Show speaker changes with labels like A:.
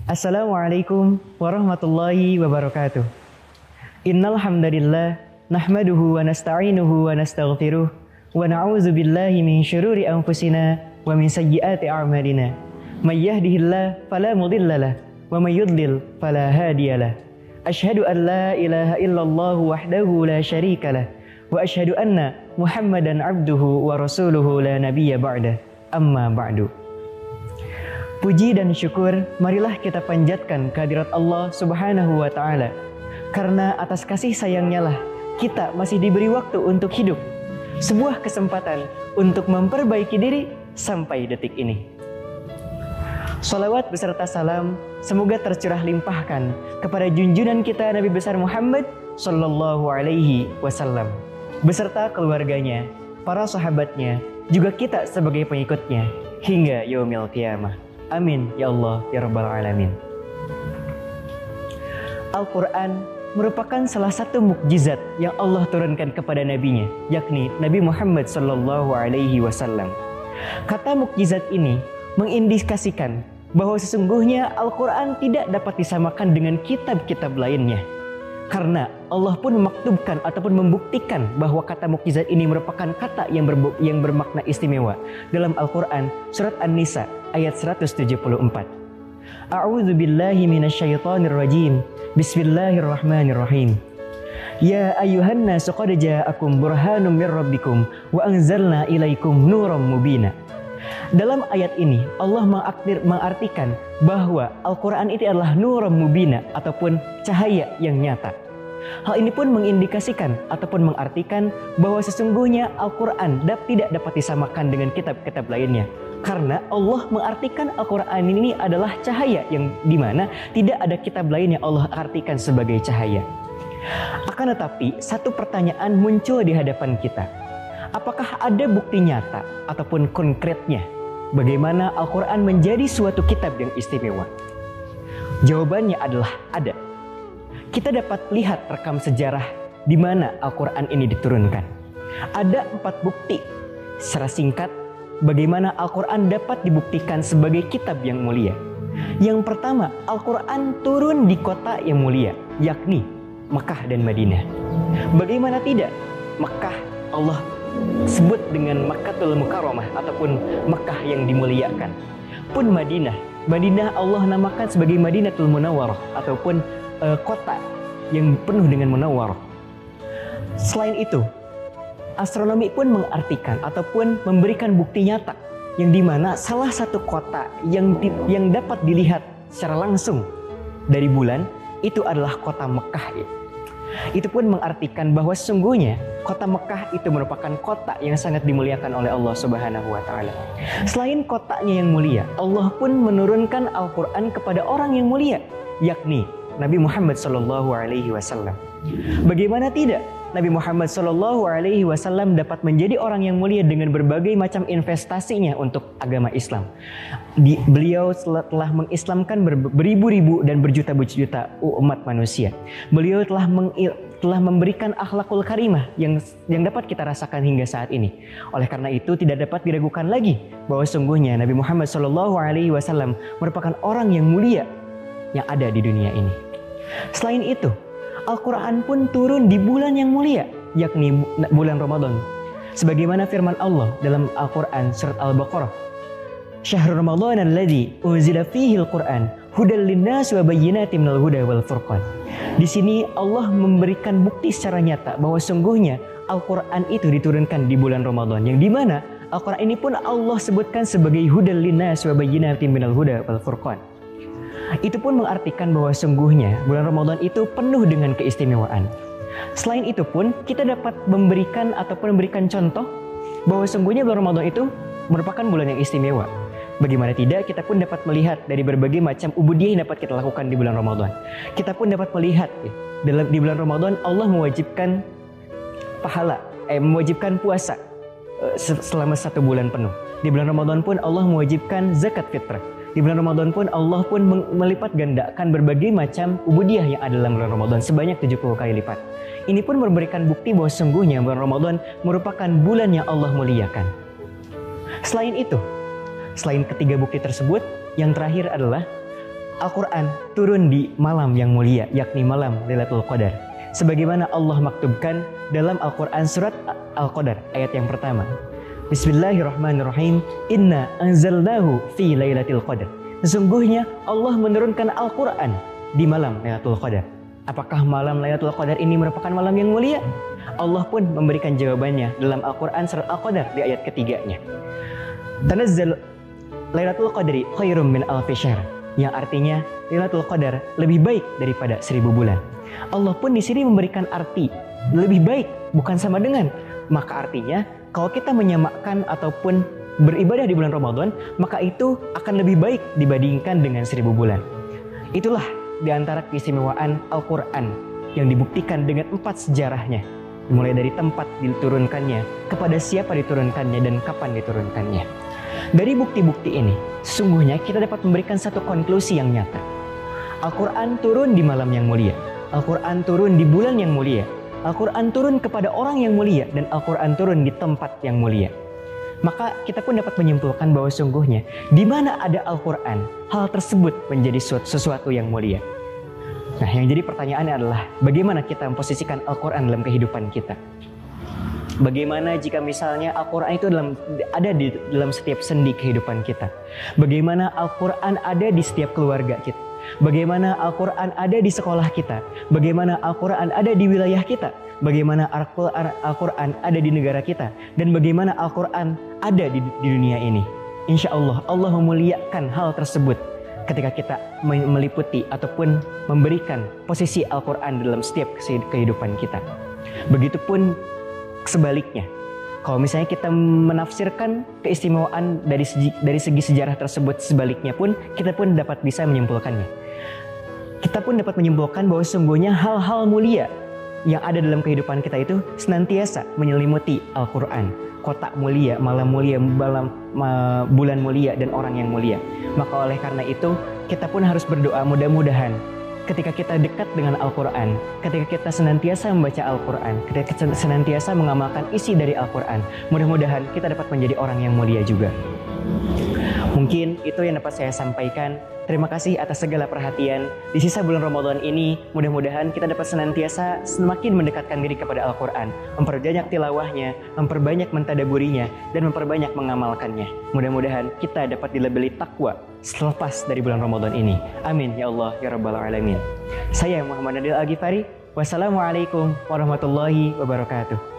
A: Assalamualaikum warahmatullahi wabarakatuh. Innal hamdalillah nahmaduhu wa nasta'inuhu wa nastaghfiruh wa na'udzu billahi min syururi anfusina wa min sayyiati a'malina. May yahdihillahu fala mudhillalah wa may yudlil fala hadiyalah. Asyhadu an la ilaha illallah wahdahu la syarikalah wa asyhadu anna Muhammadan abduhu wa rasuluhu la nabiyya ba'da. Amma ba'du. Puji dan syukur marilah kita panjatkan kehadirat Allah Subhanahu wa Ta'ala, karena atas kasih sayangnya lah kita masih diberi waktu untuk hidup, sebuah kesempatan untuk memperbaiki diri sampai detik ini. Sholawat beserta salam semoga tercurah limpahkan kepada junjungan kita Nabi besar Muhammad Sallallahu Alaihi Wasallam beserta keluarganya, para sahabatnya, juga kita sebagai pengikutnya hingga yaumil qiyamah. Amin ya Allah ya Rabbal Alamin. Al-Quran merupakan salah satu mukjizat yang Allah turunkan kepada nabinya, yakni Nabi Muhammad Sallallahu Alaihi Wasallam. Kata mukjizat ini mengindikasikan bahwa sesungguhnya Al-Quran tidak dapat disamakan dengan kitab-kitab lainnya, karena Allah pun memaktubkan ataupun membuktikan bahwa kata mukjizat ini merupakan kata yang bermakna istimewa dalam Al-Quran surat An-Nisa ayat 174. A'udzu billahi minasyaitonir rajim. Bismillahirrahmanirrahim. Ya ayyuhan nasu qad ja'akum burhanum mir rabbikum wa anzalna ilaikum nuram mubina. Dalam ayat ini Allah mengartikan bahwa Al-Quran itu adalah nuram mubina ataupun cahaya yang nyata. Hal ini pun mengindikasikan ataupun mengartikan bahwa sesungguhnya Al-Quran tidak dapat disamakan dengan kitab-kitab lainnya, karena Allah mengartikan Al-Quran ini adalah cahaya yang dimana tidak ada kitab lain yang Allah artikan sebagai cahaya. Akan tetapi satu pertanyaan muncul di hadapan kita. Apakah ada bukti nyata ataupun konkretnya bagaimana Al-Quran menjadi suatu kitab yang istimewa? Jawabannya adalah ada. Kita dapat lihat rekam sejarah di mana Al-Quran ini diturunkan. Ada 4 bukti secara singkat bagaimana Al-Quran dapat dibuktikan sebagai kitab yang mulia. Yang pertama, Al-Quran turun di kota yang mulia, yakni Mekah dan Madinah. Bagaimana tidak? Mekah Allah sebut dengan Makkatul Mukarramah ataupun Mekah yang dimuliakan. Pun Madinah Allah namakan sebagai Madinatul Munawwarah ataupun kota yang penuh dengan munawwarah. Selain itu, astronomi pun mengartikan ataupun memberikan bukti nyata yang dimana salah satu kota yang dapat dilihat secara langsung dari bulan itu adalah kota Mekah. Itu pun mengartikan bahwa sesungguhnya kota Mekah itu merupakan kota yang sangat dimuliakan oleh Allah Subhanahu wa Ta'ala. Selain kotanya yang mulia, Allah pun menurunkan Al-Quran kepada orang yang mulia, yakni Nabi Muhammad Sallallahu Alaihi Wasallam. Bagaimana tidak? Nabi Muhammad Sallallahu Alaihi Wasallam dapat menjadi orang yang mulia dengan berbagai macam investasinya untuk agama Islam. Beliau telah mengislamkan beribu-ribu dan berjuta-juta umat manusia. Beliau telah memberikan akhlakul karimah yang dapat kita rasakan hingga saat ini. Oleh karena itu tidak dapat diragukan lagi bahwa sungguhnya Nabi Muhammad Sallallahu Alaihi Wasallam merupakan orang yang mulia yang ada di dunia ini. Selain itu, Al-Quran pun turun di bulan yang mulia, yakni bulan Ramadan. Sebagaimana firman Allah dalam Al-Quran surat Al-Baqarah, Syahrul Ramadan alladzi unzila fihi al-Quran hudal linnas wa bayyinatin minal huda wal furqan. Di sini Allah memberikan bukti secara nyata bahwa sungguhnya Al-Quran itu diturunkan di bulan Ramadan, yang dimana Al-Quran ini pun Allah sebutkan sebagai hudal linnas wa bayyinatin minal huda wal furqan. Itu pun mengartikan bahwa sungguhnya bulan Ramadan itu penuh dengan keistimewaan. Selain itu pun kita dapat memberikan contoh bahwa sungguhnya bulan Ramadan itu merupakan bulan yang istimewa. Bagaimana tidak, kita pun dapat melihat dari berbagai macam ubudiyah yang dapat kita lakukan di bulan Ramadan. Kita pun dapat melihat di bulan Ramadan Allah mewajibkan mewajibkan puasa selama 1 bulan penuh. Di bulan Ramadan pun Allah mewajibkan zakat fitrah. Di bulan Ramadan pun Allah pun melipat gandakan berbagai macam ubudiyah yang ada dalam bulan Ramadan sebanyak 70 kali lipat. Ini pun memberikan bukti bahwa sungguhnya bulan Ramadan merupakan bulan yang Allah muliakan. Selain itu, selain ketiga bukti tersebut, yang terakhir adalah Al-Quran turun di malam yang mulia, yakni malam Lailatul Qadar. Sebagaimana Allah maktubkan dalam Al-Quran surat Al-Qadar ayat yang pertama. Bismillahirrahmanirrahim. Inna anzalnahu fi Lailatul Qadar. Sesungguhnya Allah menurunkan Al-Quran di malam Lailatul Qadar. Apakah malam Lailatul Qadar ini merupakan malam yang mulia? Allah pun memberikan jawabannya dalam Al-Quran surat Al-Qadar di ayat ketiganya. Tanazzal Lailatul Qadri khairum min alfi syahr, yang artinya Lailatul Qadar lebih baik daripada 1000 bulan. Allah pun di sini memberikan arti lebih baik, bukan sama dengan. Maka artinya kalau kita menyamakan ataupun beribadah di bulan Ramadan, maka itu akan lebih baik dibandingkan dengan 1000 bulan. Itulah di antara keistimewaan Al-Quran yang dibuktikan dengan 4 sejarahnya. Mulai dari tempat diturunkannya, kepada siapa diturunkannya, dan kapan diturunkannya. Dari bukti-bukti ini, sesungguhnya kita dapat memberikan satu konklusi yang nyata. Al-Quran turun di malam yang mulia. Al-Quran turun di bulan yang mulia. Al-Quran turun kepada orang yang mulia. Dan Al-Quran turun di tempat yang mulia. Maka kita pun dapat menyimpulkan bahwa sungguhnya di mana ada Al-Quran, hal tersebut menjadi sesuatu yang mulia. Nah, yang jadi pertanyaannya adalah bagaimana kita memposisikan Al-Quran dalam kehidupan kita? Bagaimana jika misalnya Al-Quran itu ada di dalam setiap sendi kehidupan kita? Bagaimana Al-Quran ada di setiap keluarga kita? Bagaimana Al-Quran ada di sekolah kita? Bagaimana Al-Quran ada di wilayah kita? Bagaimana Al-Quran ada di negara kita? Dan bagaimana Al-Quran ada di dunia ini? Insya Allah, Allah memuliakan hal tersebut ketika kita meliputi ataupun memberikan posisi Al-Quran dalam setiap kehidupan kita. Begitupun sebaliknya, kalau misalnya kita menafsirkan keistimewaan dari segi sejarah tersebut, sebaliknya pun kita pun dapat bisa menyimpulkannya. Kita pun dapat menyimpulkan bahwa sungguhnya hal-hal mulia yang ada dalam kehidupan kita itu senantiasa menyelimuti Al-Quran. Kotak mulia, malam mulia, bulan mulia, dan orang yang mulia. Maka oleh karena itu kita pun harus berdoa mudah-mudahan ketika kita dekat dengan Al-Quran, ketika kita senantiasa membaca Al-Quran, ketika kita senantiasa mengamalkan isi dari Al-Quran, mudah-mudahan kita dapat menjadi orang yang mulia juga. Mungkin itu yang dapat saya sampaikan. Terima kasih atas segala perhatian. Di sisa bulan Ramadan ini, mudah-mudahan kita dapat senantiasa semakin mendekatkan diri kepada Al-Quran, memperbanyak tilawahnya, memperbanyak mentadaburinya, dan memperbanyak mengamalkannya. Mudah-mudahan kita dapat dilabeli takwa selepas dari bulan Ramadan ini. Amin ya Allah ya Rabbal Alamin. Saya Muhammad Nadil Al-Ghifari. Wassalamualaikum warahmatullahi wabarakatuh.